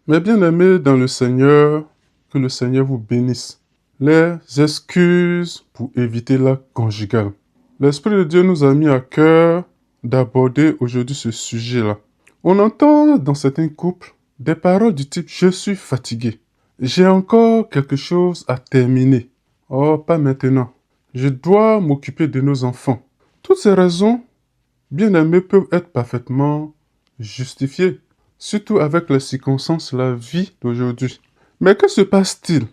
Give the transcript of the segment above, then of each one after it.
Mes bien-aimés dans le Seigneur, que le Seigneur vous bénisse. Les excuses pour éviter l'acte conjugal. L'Esprit de Dieu nous a mis à cœur d'aborder aujourd'hui ce sujet-là. On entend dans certains couples des paroles du type « Je suis fatigué. J'ai encore quelque chose à terminer. Oh, pas maintenant. Je dois m'occuper de nos enfants. » Toutes ces raisons, bien-aimés, peuvent être parfaitement justifiées, surtout avec les circonstances de la vie d'aujourd'hui. Mais que se passe-t-il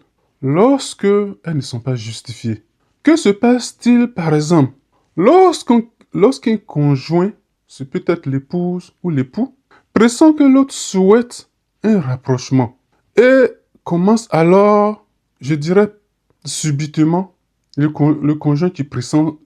lorsque elles ne sont pas justifiées? Que se passe-t-il, par exemple, lorsqu'un conjoint, c'est peut-être l'épouse ou l'époux, pressent que l'autre souhaite un rapprochement et commence alors, je dirais, subitement, le conjoint qui pressent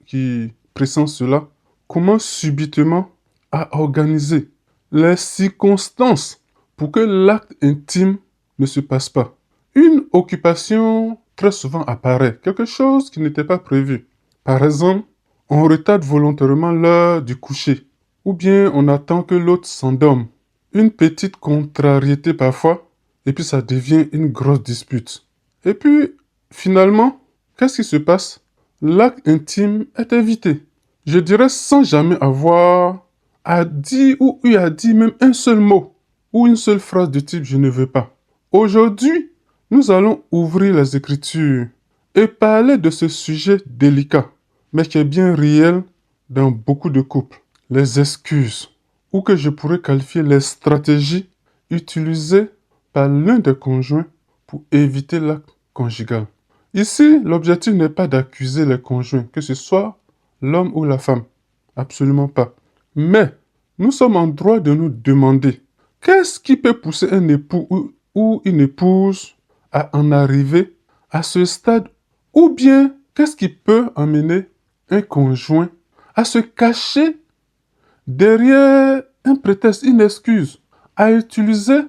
cela, commence subitement à organiser les circonstances pour que l'acte intime ne se passe pas. Une occupation très souvent apparaît, quelque chose qui n'était pas prévu. Par exemple, on retarde volontairement l'heure du coucher, ou bien on attend que l'autre s'endorme. Une petite contrariété parfois, et puis ça devient une grosse dispute. Et puis, finalement, qu'est-ce qui se passe? L'acte intime est évité. Je dirais sans jamais avoir à dire ou eu à dire même un seul mot ou une seule phrase de type je ne veux pas. Aujourd'hui, nous allons ouvrir les Écritures et parler de ce sujet délicat, mais qui est bien réel dans beaucoup de couples. Les excuses, ou que je pourrais qualifier les stratégies utilisées par l'un des conjoints pour éviter l'acte conjugal. Ici, l'objectif n'est pas d'accuser les conjoints, que ce soit l'homme ou la femme. Absolument pas. Mais nous sommes en droit de nous demander qu'est-ce qui peut pousser un époux ou une épouse à en arriver à ce stade, ou bien qu'est-ce qui peut amener un conjoint à se cacher derrière un prétexte, une excuse, à utiliser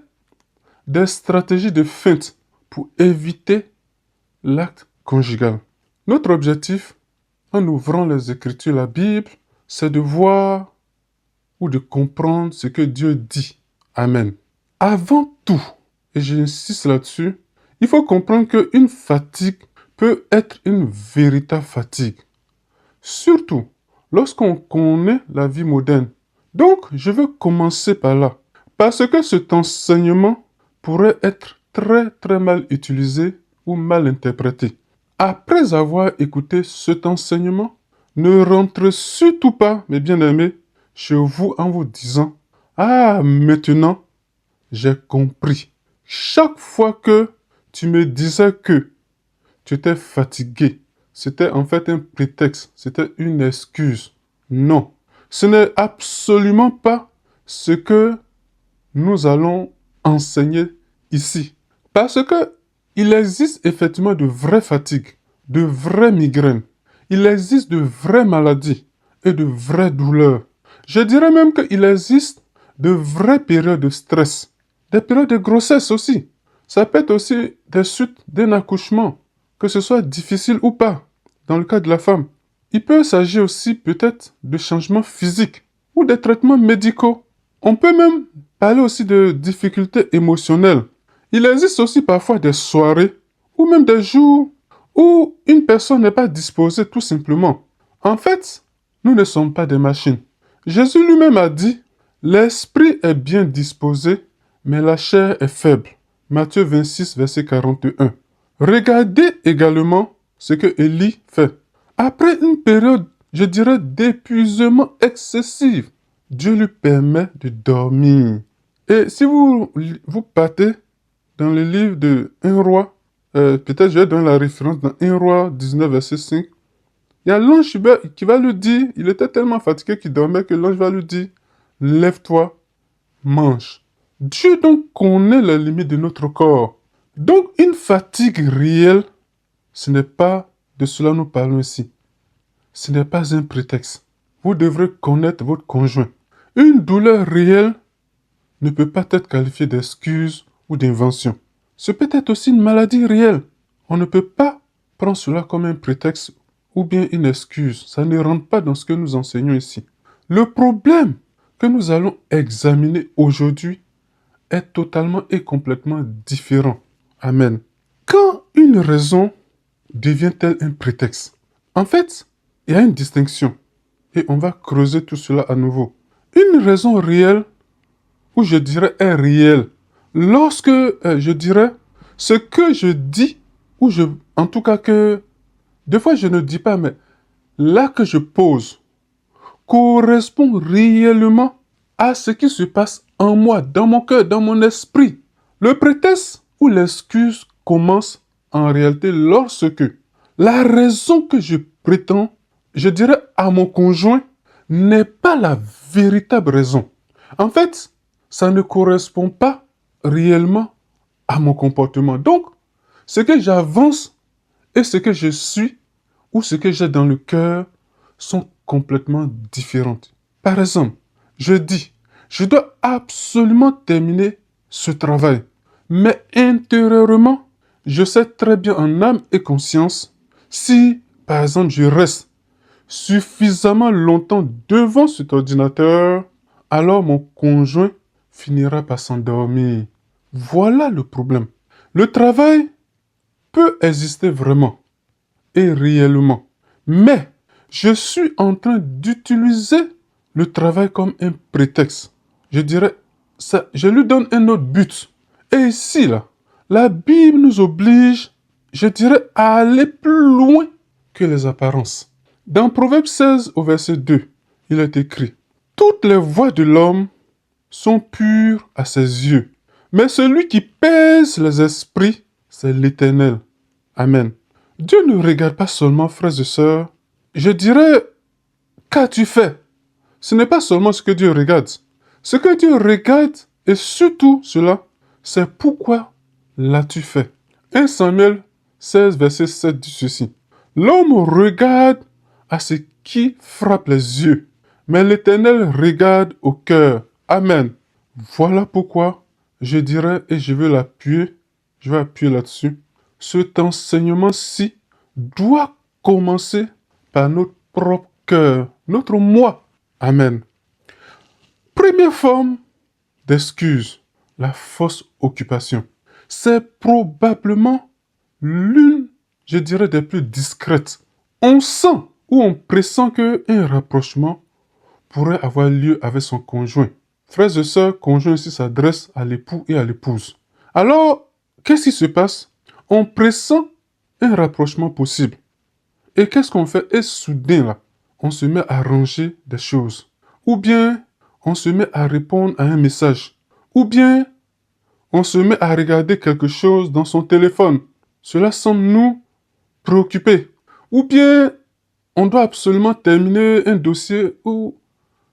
des stratégies de feinte pour éviter l'acte conjugal. Notre objectif, en ouvrant les Écritures, la Bible, c'est de voir ou de comprendre ce que Dieu dit. Amen. Avant tout, et j'insiste là-dessus, il faut comprendre qu'une fatigue peut être une véritable fatigue. Surtout lorsqu'on connaît la vie moderne. Donc, je veux commencer par là. Parce que cet enseignement pourrait être très mal utilisé ou mal interprété. Après avoir écouté cet enseignement, ne rentrez surtout pas, mes bien-aimés, chez vous en vous disant « Ah, maintenant, j'ai compris. Chaque fois que tu me disais que tu étais fatigué, c'était en fait un prétexte, c'était une excuse. » Non, ce n'est absolument pas ce que nous allons enseigner ici. Parce que il existe effectivement de vraies fatigues, de vraies migraines. Il existe de vraies maladies et de vraies douleurs. Je dirais même qu'il existe de vraies périodes de stress, des périodes de grossesse aussi. Ça peut être aussi des suites d'un accouchement, que ce soit difficile ou pas, dans le cas de la femme. Il peut s'agir aussi peut-être de changements physiques ou des traitements médicaux. On peut même parler aussi de difficultés émotionnelles. Il existe aussi parfois des soirées ou même des jours où une personne n'est pas disposée tout simplement. En fait, nous ne sommes pas des machines. Jésus lui-même a dit, l'esprit est bien disposé, mais la chair est faible. Matthieu 26, verset 41. Regardez également ce que Élie fait. Après une période, je dirais, d'épuisement excessif, Dieu lui permet de dormir. Et si vous partez dans le livre de 1 roi, peut-être je vais donner la référence dans 1 roi 19, verset 5, il y a l'ange qui va lui dire, il était tellement fatigué qu'il dormait que l'ange va lui dire, lève-toi, mange. Dieu donc connaît les limites de notre corps. Donc une fatigue réelle, ce n'est pas de cela nous parlons ici. Ce n'est pas un prétexte. Vous devrez connaître votre conjoint. Une douleur réelle ne peut pas être qualifiée d'excuse ou d'invention. Ce peut être aussi une maladie réelle. On ne peut pas prendre cela comme un prétexte ou bien une excuse. Ça ne rentre pas dans ce que nous enseignons ici. Le problème que nous allons examiner aujourd'hui est totalement et complètement différent. Amen. Quand une raison devient-elle un prétexte? En fait, il y a une distinction. Et on va creuser tout cela à nouveau. Une raison réelle, ou je dirais est réelle, lorsque je dirais ce que je dis, en tout cas que, des fois je ne dis pas, mais là que je pose, correspond réellement à ce qui se passe en moi, dans mon cœur, dans mon esprit. Le prétexte ou l'excuse commence en réalité lorsque la raison que je prétends, je dirais à mon conjoint, n'est pas la véritable raison. En fait, ça ne correspond pas réellement à mon comportement. Donc, ce que j'avance et ce que je suis ou ce que j'ai dans le cœur sont complètement différentes. Par exemple, je dis, je dois absolument terminer ce travail. Mais intérieurement, je sais très bien en âme et conscience si, par exemple, je reste suffisamment longtemps devant cet ordinateur, alors mon conjoint finira par s'endormir. Voilà le problème. Le travail peut exister vraiment et réellement, mais je suis en train d'utiliser le travail comme un prétexte. Je dirais, ça, je lui donne un autre but. Et ici, là, la Bible nous oblige, je dirais, à aller plus loin que les apparences. Dans Proverbe 16 au verset 2, il est écrit, « Toutes les voies de l'homme sont pures à ses yeux, mais celui qui pèse les esprits, c'est l'Éternel. » Amen. Dieu ne regarde pas seulement, frères et sœurs. Je dirais, qu'as-tu fait? Ce n'est pas seulement ce que Dieu regarde. Ce que Dieu regarde, et surtout cela, c'est pourquoi l'as-tu fait? 1 Samuel 16, verset 7 dit ceci. L'homme regarde à ce qui frappe les yeux, mais l'Éternel regarde au cœur. Amen. Voilà pourquoi je dirais, et je vais appuyer là-dessus, cet enseignement-ci doit commencer par notre propre cœur, notre moi. Amen. Première forme d'excuse, la fausse occupation. C'est probablement l'une, je dirais, des plus discrètes. On sent ou on pressent qu'un rapprochement pourrait avoir lieu avec son conjoint. Frères et sœurs, conjoint ici s'adresse à l'époux et à l'épouse. Alors, qu'est-ce qui se passe? On pressent un rapprochement possible. Et qu'est-ce qu'on fait? Et soudain, là, on se met à ranger des choses. Ou bien, on se met à répondre à un message. Ou bien, on se met à regarder quelque chose dans son téléphone. Cela semble nous préoccuper. Ou bien, on doit absolument terminer un dossier ou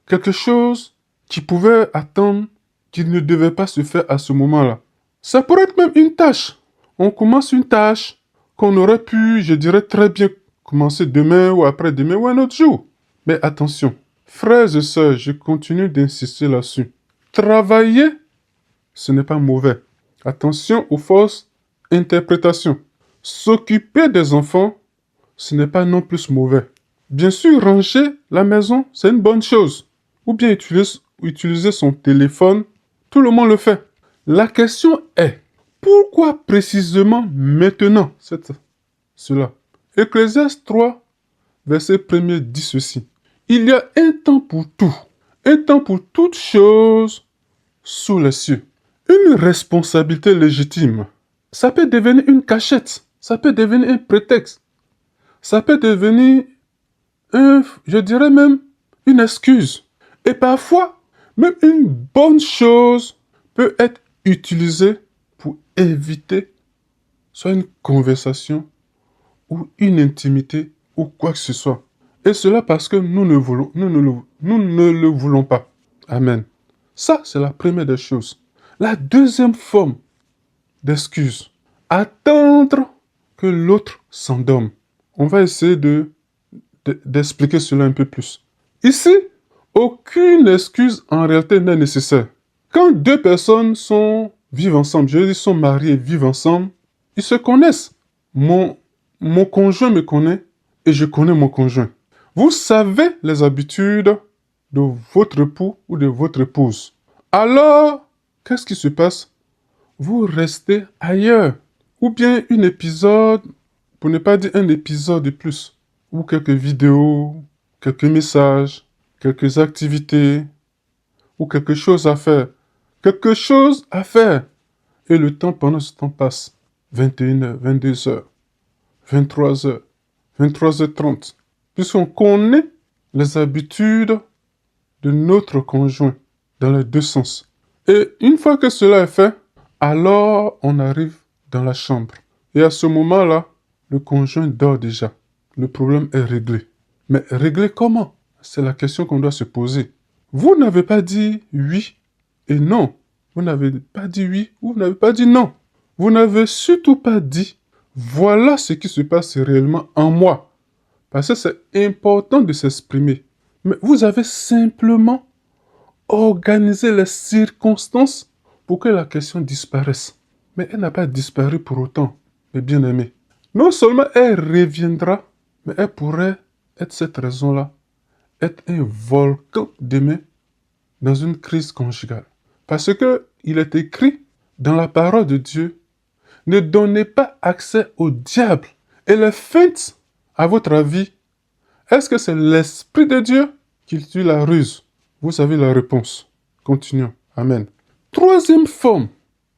quelque chose qui pouvait attendre, qui ne devait pas se faire à ce moment-là. Ça pourrait être même une tâche. On commence une tâche qu'on aurait pu, je dirais, très bien commencer demain ou après-demain ou un autre jour. Mais attention, frères et sœurs, je continue d'insister là-dessus. Travailler, ce n'est pas mauvais. Attention aux fausses interprétations. S'occuper des enfants, ce n'est pas non plus mauvais. Bien sûr, ranger la maison, c'est une bonne chose. Ou bien utiliser son téléphone, tout le monde le fait. La question est, pourquoi précisément maintenant cela? Ecclésiaste 3, verset 1er dit ceci. Il y a un temps pour tout, un temps pour toutes choses sous les cieux. Une responsabilité légitime, ça peut devenir une cachette, ça peut devenir un prétexte, ça peut devenir je dirais même une excuse. Et parfois, même une bonne chose peut être utilisée pour éviter soit une conversation ou une intimité ou quoi que ce soit. Et cela parce que nous ne le voulons pas. Amen. Ça, c'est la première des choses. La deuxième forme d'excuse, attendre que l'autre s'endorme. On va essayer d'expliquer cela un peu plus. Ici, aucune excuse en réalité n'est nécessaire. Quand deux personnes vivent ensemble, je veux dire sont mariées et vivent ensemble, ils se connaissent. Mon conjoint me connaît et je connais mon conjoint. Vous savez les habitudes de votre époux ou de votre épouse. Alors, qu'est-ce qui se passe? Vous restez ailleurs. Ou bien un épisode, pour ne pas dire un épisode de plus, ou quelques vidéos, quelques messages, quelques activités, ou quelque chose à faire. Quelque chose à faire. Et le temps, pendant ce temps passe. 21h, 22h, 23h, 23h30. Puisqu'on connaît les habitudes de notre conjoint dans les deux sens. Et une fois que cela est fait, alors on arrive dans la chambre. Et à ce moment-là, le conjoint dort déjà. Le problème est réglé. Mais réglé comment? C'est la question qu'on doit se poser. Vous n'avez pas dit oui et non. Vous n'avez pas dit oui ou vous n'avez pas dit non. Vous n'avez surtout pas dit voilà ce qui se passe réellement en moi. Parce que c'est important de s'exprimer. Mais vous avez simplement organisé les circonstances pour que la question disparaisse. Mais elle n'a pas disparu pour autant, mes bien-aimés. Non seulement elle reviendra, mais elle pourrait être cette raison-là, être un volcan demain dans une crise conjugale. Parce que il est écrit dans la parole de Dieu, ne donnez pas accès au diable. Et les feintes, à votre avis, est-ce que c'est l'Esprit de Dieu qui tue la ruse? Vous savez la réponse. Continuons. Amen. Troisième forme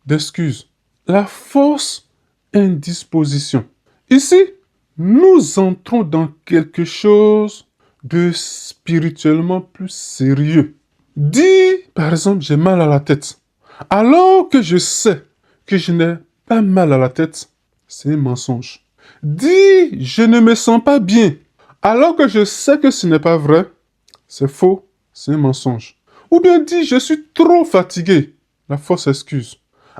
d'excuse, la fausse indisposition. Ici, nous entrons dans quelque chose de spirituellement plus sérieux. Dis, par exemple, j'ai mal à la tête. Alors que je sais que je n'ai pas mal à la tête, c'est un mensonge. Dis, je ne me sens pas bien. Alors que je sais que ce n'est pas vrai, c'est faux, c'est un mensonge. Ou bien dis, je suis trop fatigué, la fausse excuse.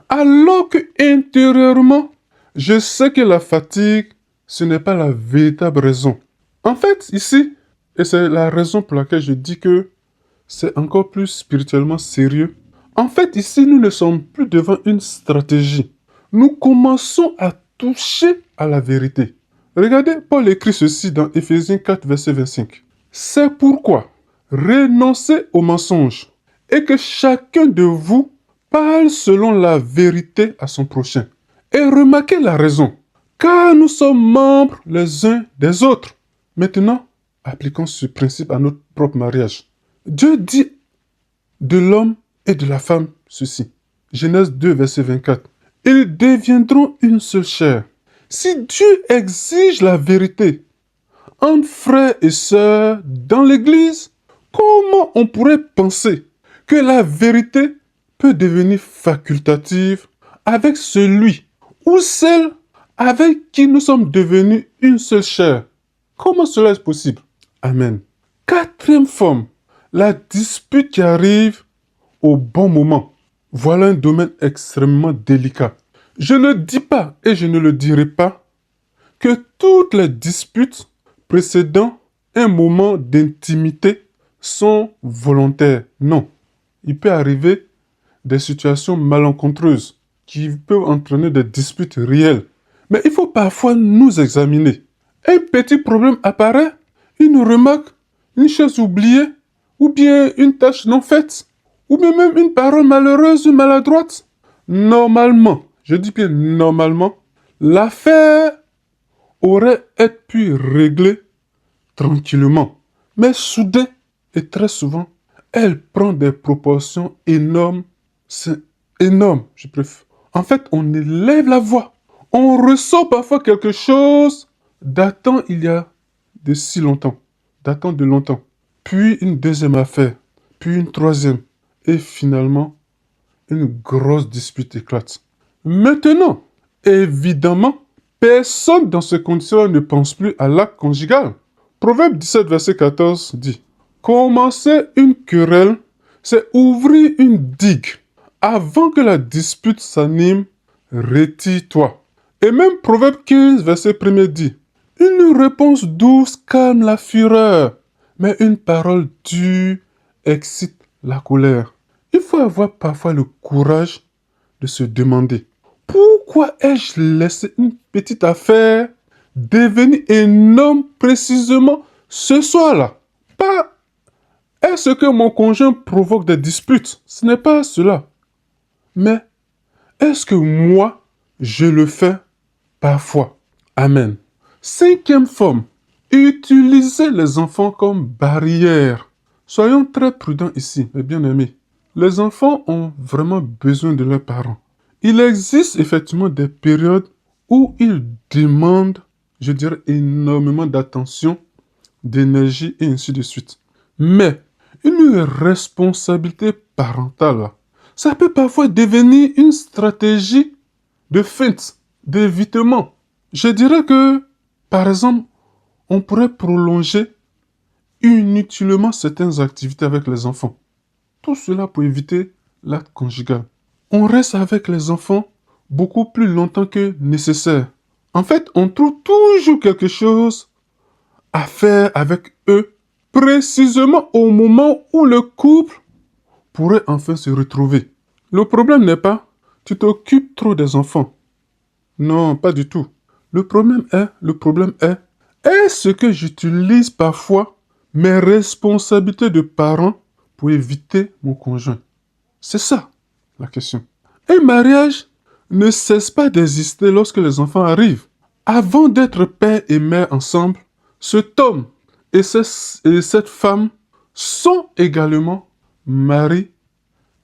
Alors que intérieurement, je sais que la fatigue, ce n'est pas la véritable raison. En fait, ici, et c'est la raison pour laquelle je dis que c'est encore plus spirituellement sérieux. En fait, ici, nous ne sommes plus devant une stratégie. Nous commençons à toucher à la vérité. Regardez, Paul écrit ceci dans Éphésiens 4, verset 25. C'est pourquoi renoncez au mensonge et que chacun de vous parle selon la vérité à son prochain. Et remarquez la raison, car nous sommes membres les uns des autres. Maintenant, appliquons ce principe à notre propre mariage. Dieu dit de l'homme et de la femme ceci. Genèse 2, verset 24. Ils deviendront une seule chair. Si Dieu exige la vérité entre frères et sœurs dans l'Église, comment on pourrait penser que la vérité peut devenir facultative avec celui ou celle avec qui nous sommes devenus une seule chair? Comment cela est possible? Amen. Quatrième forme, la dispute qui arrive au bon moment. Voilà un domaine extrêmement délicat. Je ne dis pas et je ne le dirai pas que toutes les disputes précédant un moment d'intimité sont volontaires. Non. Il peut arriver des situations malencontreuses qui peuvent entraîner des disputes réelles. Mais il faut parfois nous examiner. Un petit problème apparaît, une remarque, une chose oubliée, ou bien une tâche non faite, ou bien même une parole malheureuse ou maladroite. Normalement, je dis bien normalement, l'affaire aurait pu régler tranquillement. Mais soudain, et très souvent, elle prend des proportions énormes. C'est énorme, je préfère. En fait, on élève la voix. On ressent parfois quelque chose datant il y a de si longtemps. Datant de longtemps. Puis une deuxième affaire. Puis une troisième. Et finalement, une grosse dispute éclate. Maintenant, évidemment, personne dans ces conditions ne pense plus à l'acte conjugal. Proverbe 17, verset 14 dit: commencer une querelle, c'est ouvrir une digue. Avant que la dispute s'anime, retire-toi. Et même Proverbe 15, verset 1 dit: une réponse douce calme la fureur, mais une parole dure excite la colère. Il faut avoir parfois le courage de se demander: pourquoi ai-je laissé une petite affaire devenir énorme précisément ce soir-là? Pas est-ce que mon conjoint provoque des disputes? Ce n'est pas cela. Mais est-ce que moi, je le fais parfois? Amen. Cinquième forme, utilisez les enfants comme barrière. Soyons très prudents ici, mes bien-aimés. Les enfants ont vraiment besoin de leurs parents. Il existe effectivement des périodes où ils demandent, je dirais, énormément d'attention, d'énergie et ainsi de suite. Mais une responsabilité parentale, ça peut parfois devenir une stratégie de feinte, d'évitement. Je dirais que, par exemple, on pourrait prolonger inutilement certaines activités avec les enfants. Tout cela pour éviter l'acte conjugal. On reste avec les enfants beaucoup plus longtemps que nécessaire. En fait, on trouve toujours quelque chose à faire avec eux, précisément au moment où le couple pourrait enfin se retrouver. Le problème n'est pas, tu t'occupes trop des enfants. Non, pas du tout. Est-ce que j'utilise parfois mes responsabilités de parent pour éviter mon conjoint? C'est ça, la question. Un mariage ne cesse pas d'exister lorsque les enfants arrivent. Avant d'être père et mère ensemble, cet homme et cette femme sont également mari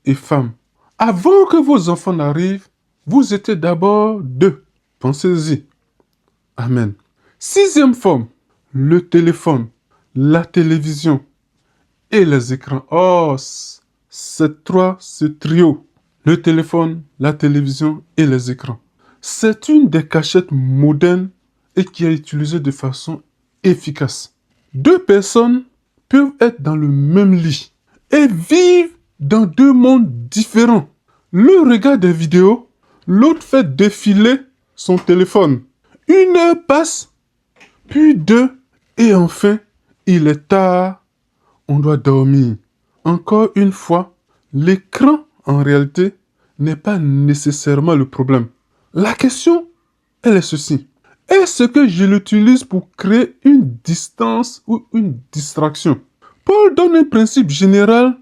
et femme. Avant que vos enfants n'arrivent, vous étiez d'abord deux. Pensez-y. Amen. Sixième forme, le téléphone, la télévision et les écrans. Oh, ce trio, le téléphone, la télévision et les écrans. C'est une des cachettes modernes et qui est utilisée de façon efficace. Deux personnes peuvent être dans le même lit et vivre dans deux mondes différents. L'un regarde des vidéos, l'autre fait défiler son téléphone. Une heure passe, puis deux, et enfin, il est tard, on doit dormir. Encore une fois, l'écran, en réalité, n'est pas nécessairement le problème. La question, elle est ceci. Est-ce que je l'utilise pour créer une distance ou une distraction? Paul donne un principe général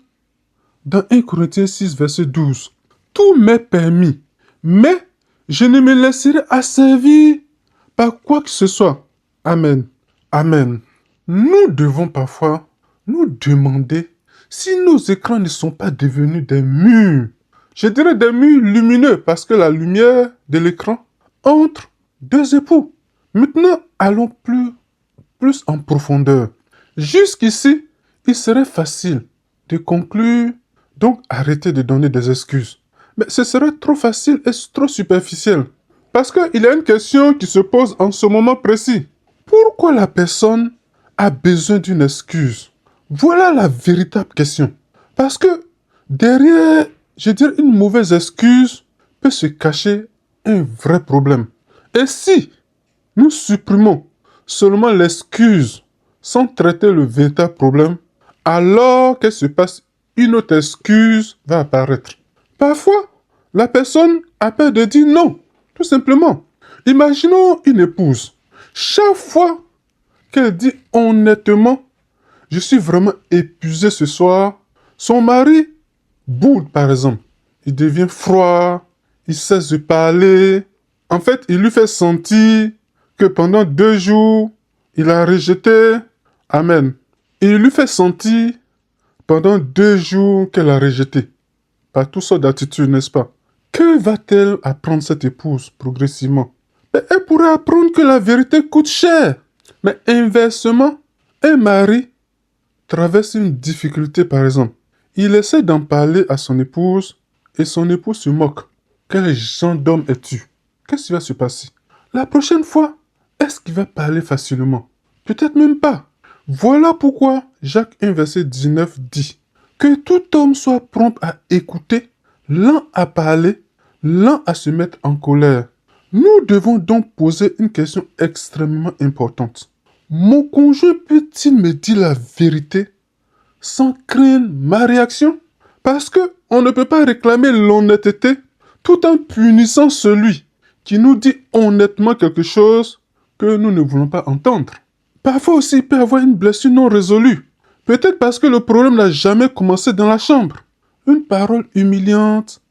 dans 1 Corinthiens 6, verset 12. Tout m'est permis, mais je ne me laisserai asservir par quoi que ce soit. Amen. Amen. Nous devons parfois nous demander si nos écrans ne sont pas devenus des murs. Je dirais des murs lumineux parce que la lumière de l'écran entre deux époux. Maintenant, allons plus en profondeur. Jusqu'ici, il serait facile de conclure, donc arrêtez de donner des excuses. Mais ce serait trop facile et trop superficiel. Parce qu'il y a une question qui se pose en ce moment précis. Pourquoi la personne a besoin d'une excuse? Voilà la véritable question. Parce que derrière, je dirais, une mauvaise excuse peut se cacher un vrai problème. Et si nous supprimons seulement l'excuse sans traiter le véritable problème, alors que se passe une autre excuse va apparaître. Parfois, la personne a peur de dire non, tout simplement. Imaginons une épouse. Chaque fois qu'elle dit honnêtement, je suis vraiment épuisé ce soir, son mari boude par exemple. Il devient froid, il cesse de parler. En fait, il lui fait sentir que pendant 2 jours, il a rejeté. Amen. Il lui fait sentir pendant 2 jours qu'elle a rejeté. Par toutes sortes d'attitudes, n'est-ce pas? Que va-t-elle apprendre cette épouse progressivement? Elle pourrait apprendre que la vérité coûte cher. Mais inversement, un mari traverse une difficulté par exemple. Il essaie d'en parler à son épouse et son épouse se moque. Quel genre d'homme es-tu? Qu'est-ce qui va se passer? La prochaine fois, est-ce qu'il va parler facilement? Peut-être même pas. Voilà pourquoi Jacques 1, verset 19 dit que tout homme soit prompt à écouter, lent à parler, lent à se mettre en colère. Nous devons donc poser une question extrêmement importante. Mon conjoint peut-il me dire la vérité sans craindre ma réaction? Parce que on ne peut pas réclamer l'honnêteté tout en punissant celui qui nous dit honnêtement quelque chose que nous ne voulons pas entendre. Parfois aussi, il peut y avoir une blessure non résolue. Peut-être parce que le problème n'a jamais commencé dans la chambre. Une parole humiliante,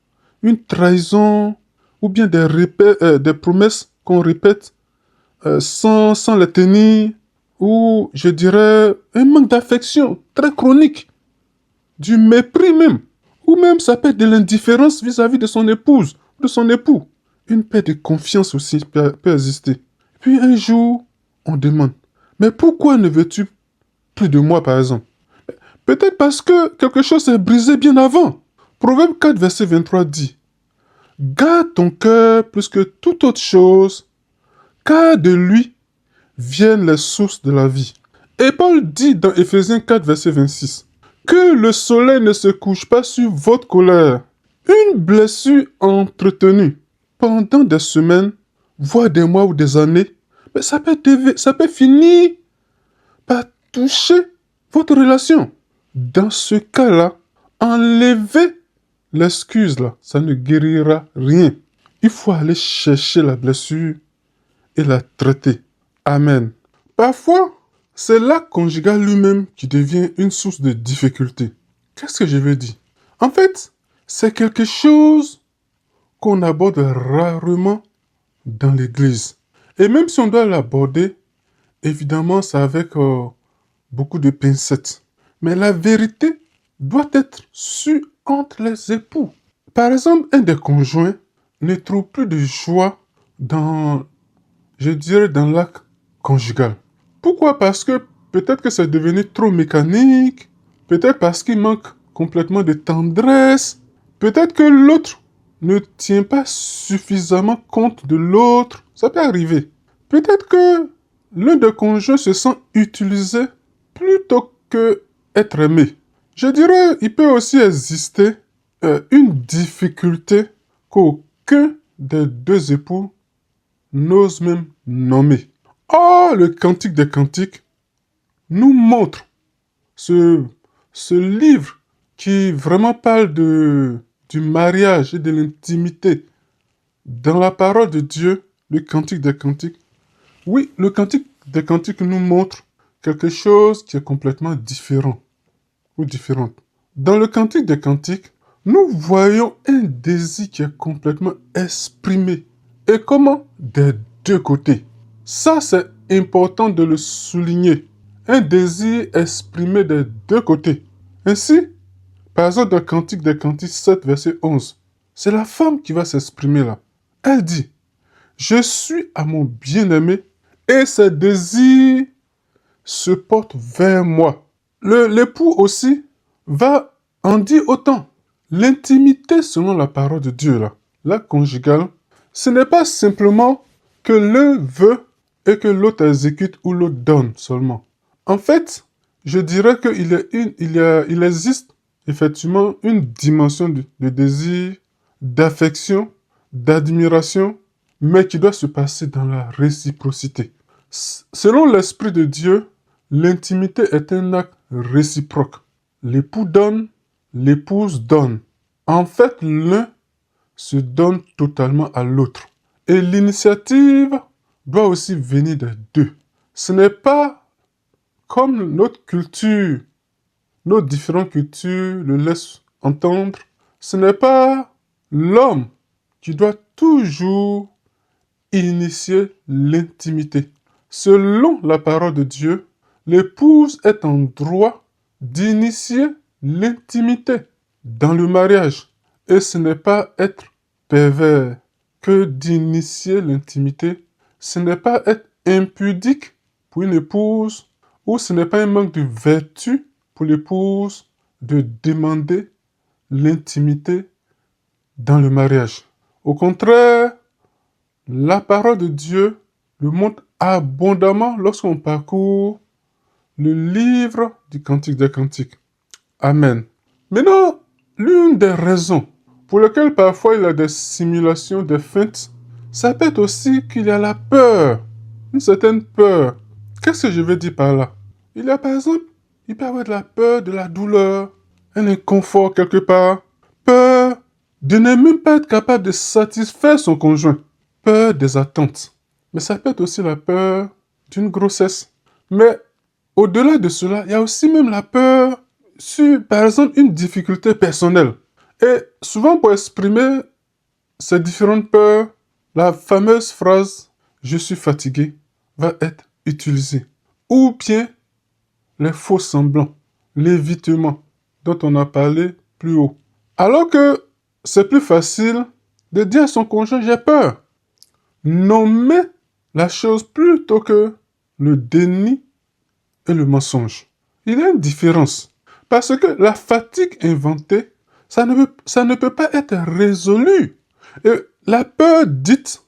une trahison, ou bien des promesses qu'on répète sans les tenir, ou je dirais un manque d'affection très chronique, du mépris même, ou même ça peut être de l'indifférence vis-à-vis de son épouse, de son époux. Une perte de confiance aussi peut exister. Puis un jour, on demande, mais pourquoi ne veux-tu plus de moi par exemple? Peut-être parce que quelque chose s'est brisé bien avant. Proverbe 4, verset 23 dit, garde ton cœur plus que toute autre chose, car de lui viennent les sources de la vie. Et Paul dit dans Éphésiens 4, verset 26, que le soleil ne se couche pas sur votre colère. Une blessure entretenue pendant des semaines, voire des mois ou des années, mais ça peut finir par toucher votre relation. Dans ce cas-là, enlevez l'excuse là, ça ne guérira rien. Il faut aller chercher la blessure et la traiter. Amen. Parfois, c'est l'acte conjugal lui-même qui devient une source de difficulté. Qu'est-ce que je veux dire? En fait, c'est quelque chose qu'on aborde rarement dans l'église. Et même si on doit l'aborder, évidemment, c'est avec beaucoup de pincettes. Mais la vérité doit être sue entre les époux. Par exemple, un des conjoints ne trouve plus de joie dans, je dirais, dans l'acte conjugal. Pourquoi? Parce que peut-être que c'est devenu trop mécanique, peut-être parce qu'il manque complètement de tendresse, peut-être que l'autre ne tient pas suffisamment compte de l'autre, ça peut arriver. Peut-être que l'un des conjoints se sent utilisé plutôt que être aimé. Je dirais, il peut aussi exister une difficulté qu'aucun des deux époux n'ose même nommer. Or, le Cantique des Cantiques nous montre ce, ce livre qui vraiment parle du mariage et de l'intimité. Dans la parole de Dieu, le Cantique des Cantiques, oui, le Cantique des Cantiques nous montre quelque chose qui est complètement différent ou différente. Dans le Cantique des Cantiques, nous voyons un désir qui est complètement exprimé. Et comment? Des deux côtés. Ça, c'est important de le souligner. Un désir exprimé des deux côtés. Ainsi, par exemple, dans le Cantique des Cantiques 7, verset 11, c'est la femme qui va s'exprimer là. Elle dit, je suis à mon bien-aimé et ses désirs se portent vers moi. L'époux aussi va en dire autant. L'intimité selon la parole de Dieu, là, la conjugale, ce n'est pas simplement que l'un veut et que l'autre exécute ou l'autre donne seulement. En fait, je dirais qu'il existe effectivement une dimension de désir, d'affection, d'admiration, mais qui doit se passer dans la réciprocité. Selon l'Esprit de Dieu, l'intimité est un acte réciproque. L'époux donne, l'épouse donne. En fait, l'un se donne totalement à l'autre. Et l'initiative doit aussi venir des deux. Ce n'est pas comme notre culture, nos différentes cultures le laissent entendre, ce n'est pas l'homme qui doit toujours initier l'intimité. Selon la parole de Dieu, l'épouse est en droit d'initier l'intimité dans le mariage. Et ce n'est pas être pervers que d'initier l'intimité. Ce n'est pas être impudique pour une épouse ou ce n'est pas un manque de vertu pour l'épouse de demander l'intimité dans le mariage. Au contraire, la parole de Dieu le montre abondamment lorsqu'on parcourt le livre du Cantique des Cantiques. Amen. Maintenant, l'une des raisons pour lesquelles parfois il y a des simulations, des feintes, ça peut être aussi qu'il y a la peur, une certaine peur. Qu'est-ce que je veux dire par là? Il y a par exemple, il peut y avoir de la peur, de la douleur, un inconfort quelque part, peur de ne même pas être capable de satisfaire son conjoint, peur des attentes. Mais ça peut être aussi la peur d'une grossesse. Mais au-delà de cela, il y a aussi même la peur sur, par exemple, une difficulté personnelle. Et souvent, pour exprimer ces différentes peurs, la fameuse phrase «je suis fatigué» va être utilisée. Ou bien les faux semblants, l'évitement dont on a parlé plus haut. Alors que c'est plus facile de dire à son conjoint «j'ai peur». Nommer la chose plutôt que le déni et le mensonge. Il y a une différence. Parce que la fatigue inventée, ça ne peut pas être résolu. Et la peur dite,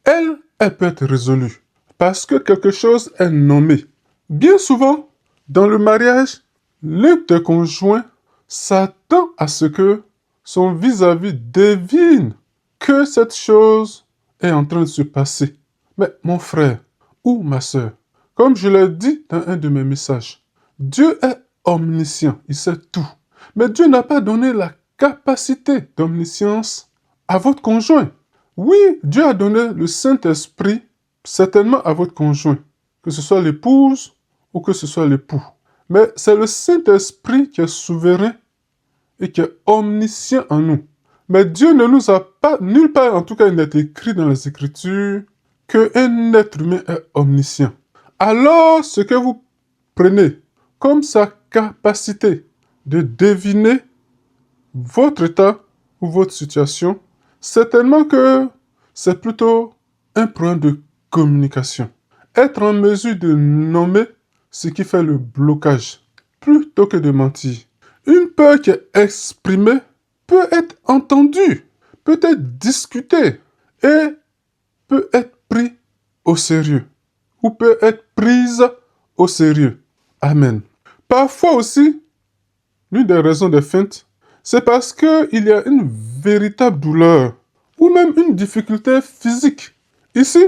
elle peut être résolue. Parce que quelque chose est nommé. Bien souvent, dans le mariage, l'un des conjoints s'attend à ce que son vis-à-vis devine que cette chose est en train de se passer. Mais mon frère ou ma sœur, comme je l'ai dit dans un de mes messages, Dieu est omniscient, il sait tout. Mais Dieu n'a pas donné la capacité d'omniscience à votre conjoint. Oui, Dieu a donné le Saint-Esprit certainement à votre conjoint, que ce soit l'épouse ou que ce soit l'époux. Mais c'est le Saint-Esprit qui est souverain et qui est omniscient en nous. Mais Dieu ne nous a pas, nulle part en tout cas il n'est écrit dans les Écritures, qu'un être humain est omniscient. Alors, ce que vous prenez comme sa capacité de deviner votre état ou votre situation, certainement que c'est plutôt un problème de communication. Être en mesure de nommer ce qui fait le blocage, plutôt que de mentir. Une peur qui est exprimée peut être entendue, peut être discutée et peut être prise au sérieux ou peut être prise au sérieux. Amen. Parfois aussi, l'une des raisons des feintes, c'est parce qu'il y a une véritable douleur ou même une difficulté physique. Ici,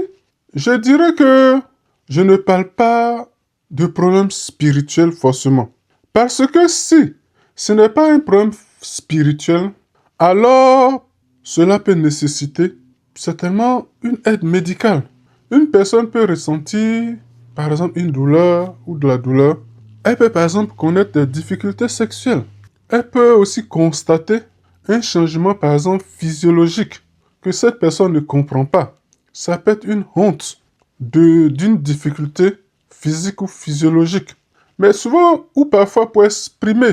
je dirais que je ne parle pas de problème spirituel forcément. Parce que si ce n'est pas un problème spirituel, alors cela peut nécessiter certainement une aide médicale. Une personne peut ressentir, par exemple, une douleur ou de la douleur. Elle peut, par exemple, connaître des difficultés sexuelles. Elle peut aussi constater un changement, par exemple, physiologique que cette personne ne comprend pas. Ça peut être une honte d'une difficulté physique ou physiologique. Mais souvent, ou parfois pour exprimer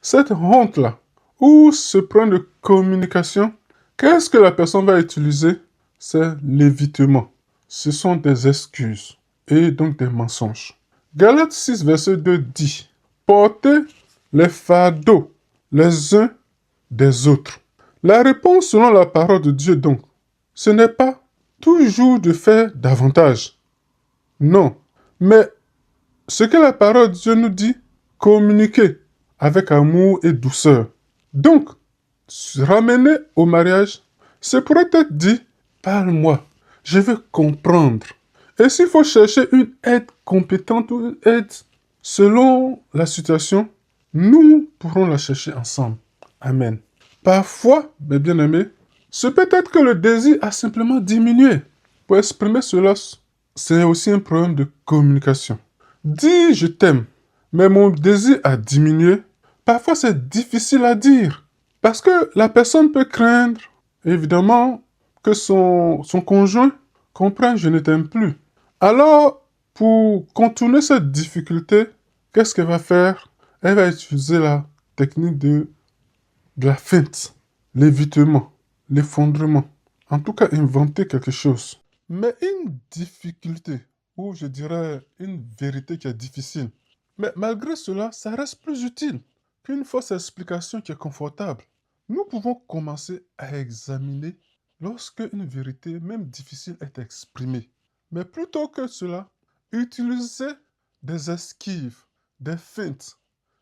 cette honte-là, ou ce point de communication, qu'est-ce que la personne va utiliser? C'est l'évitement. Ce sont des excuses et donc des mensonges. Galates 6, verset 2 dit, portez les fardeaux les uns des autres. La réponse selon la parole de Dieu donc, ce n'est pas toujours de faire davantage. Non. Mais ce que la parole de Dieu nous dit, communiquer avec amour et douceur. Donc, se ramener au mariage, c'est pourrait être dit, parle-moi, je veux comprendre. Et s'il faut chercher une aide compétente ou une aide selon la situation, nous pourrons la chercher ensemble. Amen. Parfois, mes bien-aimés, ce peut être que le désir a simplement diminué. Pour exprimer cela, c'est aussi un problème de communication. Dis je t'aime, mais mon désir a diminué. Parfois, c'est difficile à dire. Parce que la personne peut craindre, évidemment, que son conjoint comprenne je ne t'aime plus. Alors, pour contourner cette difficulté, qu'est-ce qu'elle va faire? Elle va utiliser la technique de la feinte, l'évitement, l'effondrement. En tout cas, inventer quelque chose. Mais une difficulté, ou je dirais une vérité qui est difficile, mais malgré cela, ça reste plus utile qu'une fausse explication qui est confortable. Nous pouvons commencer à examiner lorsque une vérité, même difficile, est exprimée. Mais plutôt que cela, utiliser des esquives, des feintes,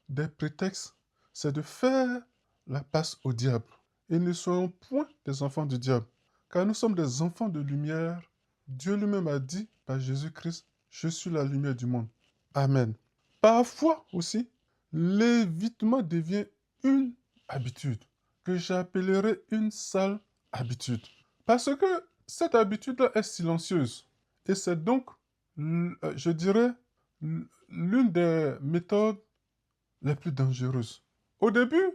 des prétextes, c'est de faire la passe au diable. Et ne soyons point des enfants du diable, car nous sommes des enfants de lumière. Dieu lui-même a dit par Jésus-Christ, je suis la lumière du monde. Amen. Parfois aussi, l'évitement devient une habitude, que j'appellerais une sale habitude. Parce que cette habitude-là est silencieuse. Et c'est donc, je dirais, l'une des méthodes les plus dangereuses. Au début,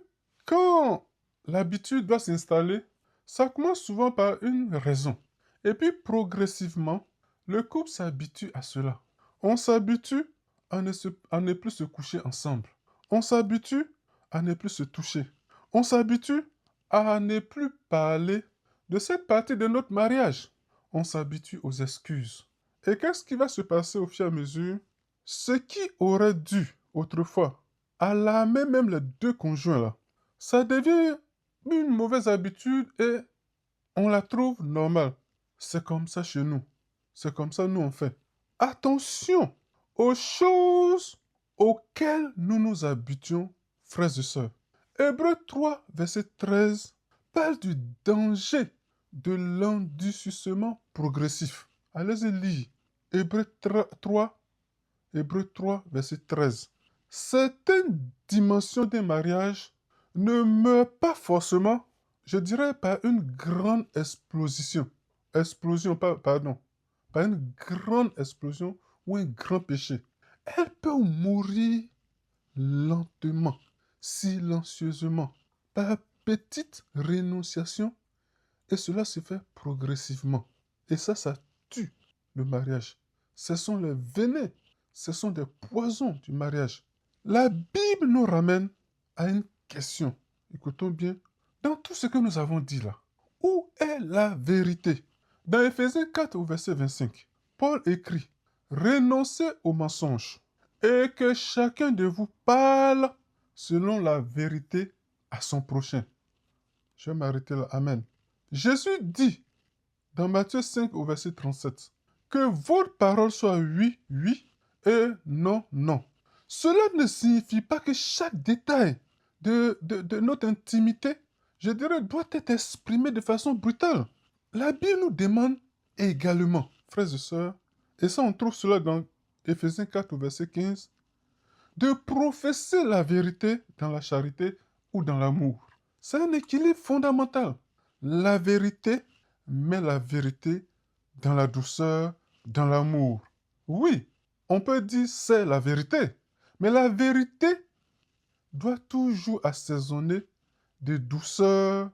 quand l'habitude doit s'installer, ça commence souvent par une raison. Et puis progressivement, le couple s'habitue à cela. On s'habitue à ne plus se coucher ensemble. On s'habitue à ne plus se toucher. On s'habitue à ne plus parler de cette partie de notre mariage. On s'habitue aux excuses. Et qu'est-ce qui va se passer au fur et à mesure? Ce qui aurait dû autrefois alarmer même les deux conjoints là, ça devient une mauvaise habitude et on la trouve normale. C'est comme ça chez nous. C'est comme ça nous on fait. Attention aux choses auxquelles nous nous habituons, frères et sœurs. Hébreux 3, verset 13, parle du danger de l'endurcissement progressif. Allez-y lire. Hébreux 3, Hébreux 3, verset 13. Certaines dimensions des mariages ne meurent pas forcément, je dirais, par une grande explosion. Pardon. Par une grande explosion ou un grand péché. Elles peuvent mourir lentement, silencieusement, par petites rénonciations, et cela se fait progressivement. Et ça tue le mariage. Ce sont les venins, ce sont des poisons du mariage. La Bible nous ramène à une question. Écoutons bien. Dans tout ce que nous avons dit là, où est la vérité? Dans Éphésiens 4 au verset 25, Paul écrit, renoncez au mensonge et que chacun de vous parle selon la vérité à son prochain. Je vais m'arrêter là. Amen. Jésus dit dans Matthieu 5 au verset 37 que votre parole soit oui, oui et non, non. Cela ne signifie pas que chaque détail de notre intimité, je dirais, doit être exprimé de façon brutale. La Bible nous demande également, frères et sœurs, et ça on trouve cela dans Éphésiens 4 au verset 15, de professer la vérité dans la charité ou dans l'amour. C'est un équilibre fondamental. La vérité, mais la vérité dans la douceur, dans l'amour. Oui, on peut dire c'est la vérité, mais la vérité doit toujours assaisonner de douceur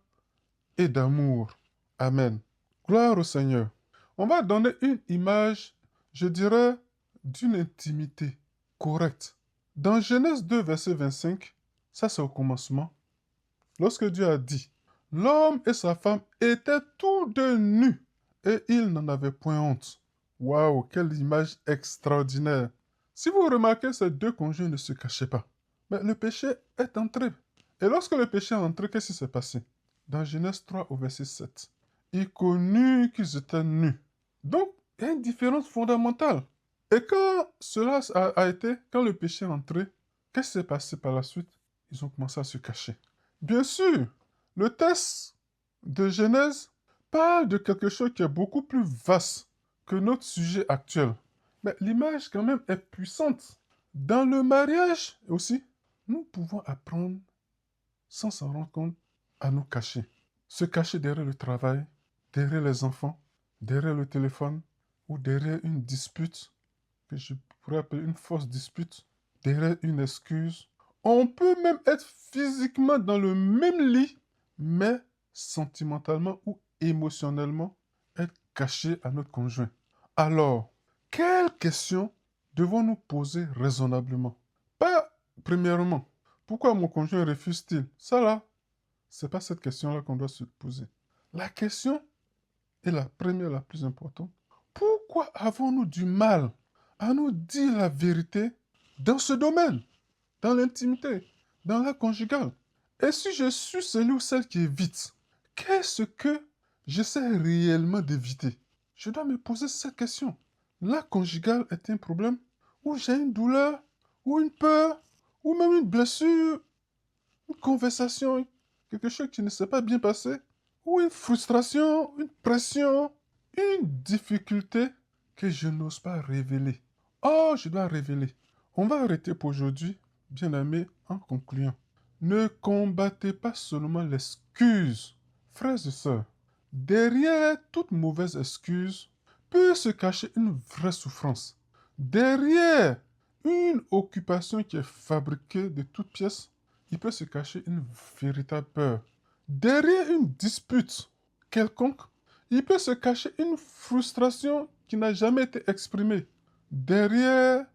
et d'amour. Amen. Gloire au Seigneur. On va donner une image, je dirais, d'une intimité correcte. Dans Genèse 2, verset 25, ça c'est au commencement, lorsque Dieu a dit, l'homme et sa femme étaient tous deux nus et ils n'en avaient point honte. Waouh, quelle image extraordinaire. Si vous remarquez, ces deux conjoints ne se cachaient pas. Mais le péché est entré. Et lorsque le péché est entré, qu'est-ce qui s'est passé? Dans Genèse 3 au verset 7, ils connurent qu'ils étaient nus. Donc, il y a une différence fondamentale. Et quand cela a été, quand le péché est entré, qu'est-ce qui s'est passé par la suite? Ils ont commencé à se cacher. Bien sûr, le texte de Genèse parle de quelque chose qui est beaucoup plus vaste que notre sujet actuel. Mais l'image quand même est puissante. Dans le mariage aussi, nous pouvons apprendre, sans s'en rendre compte, à nous cacher. Se cacher derrière le travail, derrière les enfants, derrière le téléphone ou derrière une dispute, que je pourrais appeler une fausse dispute, derrière une excuse. On peut même être physiquement dans le même lit, mais sentimentalement ou émotionnellement être caché à notre conjoint. Alors, quelles questions devons-nous poser raisonnablement? Pas, premièrement, pourquoi mon conjoint refuse-t-il? Ça là, c'est pas cette question-là qu'on doit se poser. La question est la première, la plus importante. Pourquoi avons-nous du mal à nous dire la vérité dans ce domaine, dans l'intimité, dans la conjugale? Et si je suis celui ou celle qui évite, qu'est-ce que j'essaie réellement d'éviter? Je dois me poser cette question. La conjugale est un problème où j'ai une douleur, ou une peur, ou même une blessure, une conversation, quelque chose qui ne s'est pas bien passé, ou une frustration, une pression, une difficulté que je n'ose pas révéler. Oh, je dois révéler. On va arrêter pour aujourd'hui, bien-aimés, en concluant. Ne combattez pas seulement l'excuse. Frères et sœurs, derrière toute mauvaise excuse peut se cacher une vraie souffrance. Derrière une occupation qui est fabriquée de toutes pièces, il peut se cacher une véritable peur. Derrière une dispute quelconque, il peut se cacher une frustration qui n'a jamais été exprimée. Derrière,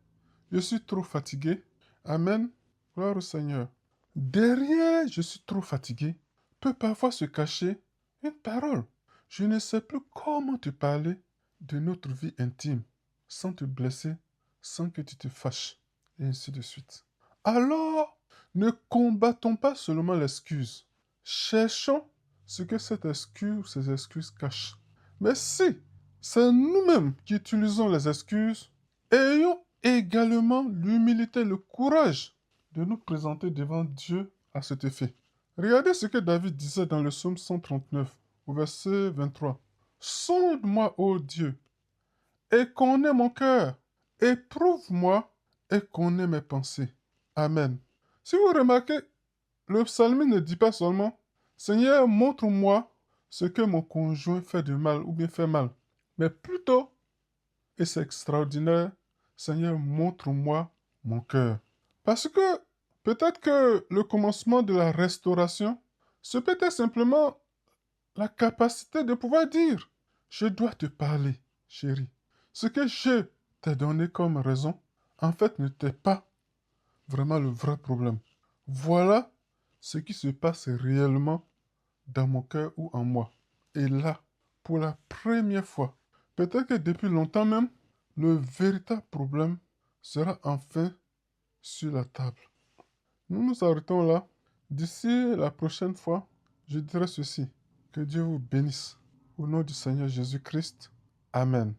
je suis trop fatigué. Amen. Gloire au Seigneur. Derrière, je suis trop fatigué, peut parfois se cacher une parole. Je ne sais plus comment te parler de notre vie intime, sans te blesser, sans que tu te fâches, et ainsi de suite. Alors, ne combattons pas seulement l'excuse. Cherchons ce que cette excuse ou ces excuses cachent. Mais si c'est nous-mêmes qui utilisons les excuses, ayons également l'humilité et le courage de nous présenter devant Dieu à cet effet. Regardez ce que David disait dans le psaume 139, au verset 23. Sonde-moi, ô Dieu, et connais mon cœur. Éprouve-moi et connais mes pensées. Amen. Si vous remarquez, le psalmiste ne dit pas seulement Seigneur, montre-moi ce que mon conjoint fait de mal ou bien fait mal, mais plutôt, et c'est extraordinaire, Seigneur, montre-moi mon cœur. Parce que peut-être que le commencement de la restauration, c'est peut-être simplement la capacité de pouvoir dire, je dois te parler, chérie. Ce que je t'ai donné comme raison, en fait, n'était pas vraiment le vrai problème. Voilà ce qui se passe réellement dans mon cœur ou en moi. Et là, pour la première fois, peut-être que depuis longtemps même, le véritable problème sera enfin sur la table. Nous nous arrêtons là. D'ici la prochaine fois, je dirai ceci. Que Dieu vous bénisse. Au nom du Seigneur Jésus-Christ. Amen.